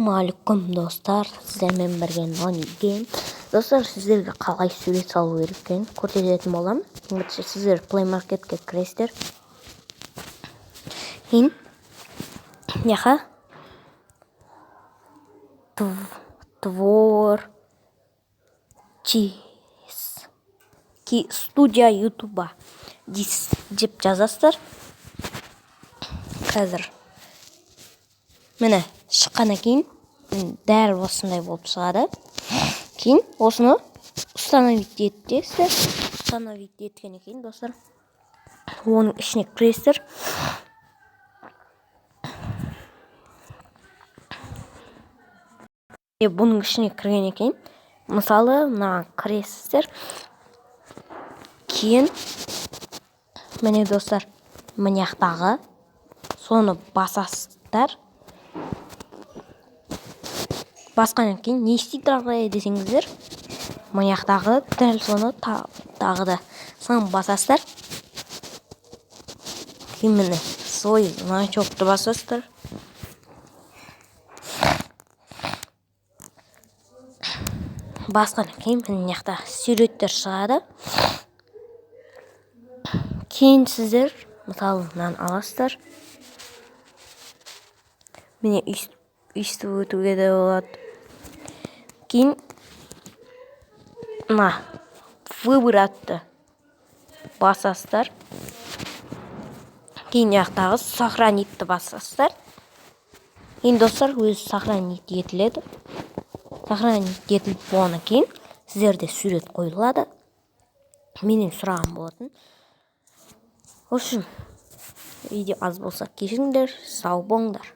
Ассалаумағалейкум достар, сіздермен бірге Нони Гейм. Достар, сіздерге қалай сурет салу керек екенін көрсететін боламын. Сіздер Play Marketке кіресіздер. Кейін яқа творческий студия ютуба деп жазасыздар. Қазір міне шыққаннан кейін дәл осындай болып шығады. Кейін осыны установить етесіздер. Установить еткеннен кейін достар, оның ішіне кіресіздер. Бұның ішіне кіргеннен кейін, мысалы, мына кіресіздер. Кейін міне достар, мынаяқтағы соны басасыздар. Басқаннан кейін не істейді ары десеңіздер, мынаяқтағы дәл соны тағы да сан басасыздар. Кейін міне свой значокты басасыздар. Басқаннан кейін мына жақта суреттер шығады. Кейін сіздер мысалы мынаны аласыздар. Міне өйстіп өтуге де болады. Кейін мына выбор атты басасыздар. Кейін жақтағы сохранитті басасыздар. Кейін достар, өзі сохранить етіледі. Сохранить етіліп болғаннан кейін сіздерде сурет қойылады. Менің сұрағым болатын. Видео аз болса кешіріңдер, сау болыңдар.